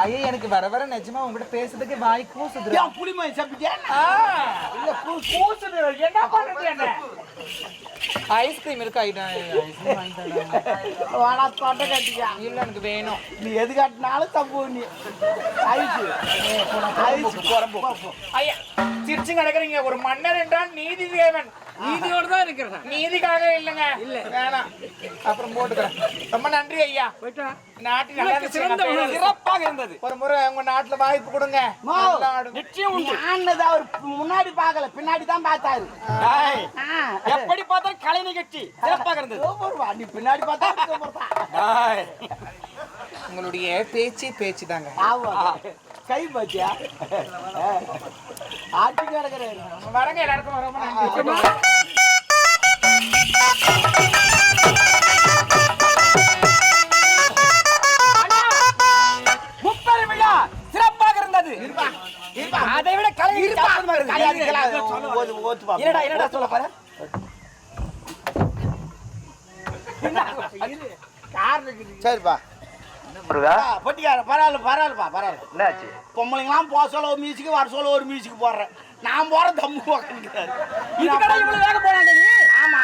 ஐயா எனக்கு வர வர நிஜமா உங்ககிட்ட பேசுறதுக்கு வாய் கூசுது. ஏன் புளிமாய் சாப்பிட்டியா? இல்ல கூசுது. என்ன பண்றது? என்ன ஐஸ்கிரீம் இருக்கு? ஐஸ்கிரீம் வாங்கி தரேன். வாடா தொண்டை கட்டிக்கா. இல்ல எனக்கு வேணும். நீ எது காட்டினாலும் தப்பு. நீ ஐயா சிரிச்சு கிடக்குறீங்க. ஒரு மன்னர் என்றால் நீதி தேவன். நீதியோடு தான் இருக்கிறேன். நீதிக்காக இல்லைங்க. இல்ல வேணாம். அப்புறம் போட்டுக்கிறேன். ரொம்ப நன்றி ஐயா. போயிட்டா நாட்டில் நல்லா சிறந்த இருந்துச்சு. சிறப்பாக இருந்தது. ஒரு முறை உங்க நாட்டுல வாய்ப்பு கொடுங்க. நிச்சயம் உண்டு. ஆனதா அவர் முன்னாடி பார்க்கல, பின்னாடி தான் பார்த்தாரு. எப்படி பார்த்தா கலை நிகழ்ச்சி சிறப்பாக இருந்தது. நீ பின்னாடி பார்த்தா உங்களுடைய பேச்சு தாங்க. கை பாத்தியா ஆட்டி கிடக்குறாரு. வரங்க எல்லாருக்கும் ரொம்ப நன்றி. முப்பெரும் விழா சிறப்பாக இருந்தது. அதை விட கலை என்னடா சொல்ல பாரு. சரிப்பா பொட்டிக்கார பரவாயில்லப்பா என்னாச்சு? பொம்பளைங்களாம் போக சொல்ல ஒரு மியூசிக், வர சொல்ல ஒரு மியூசிக் போடுறேன். நான் போற தம்மு உக்காந்துக்கிறாரு. வேக போனாங்க. ஆமா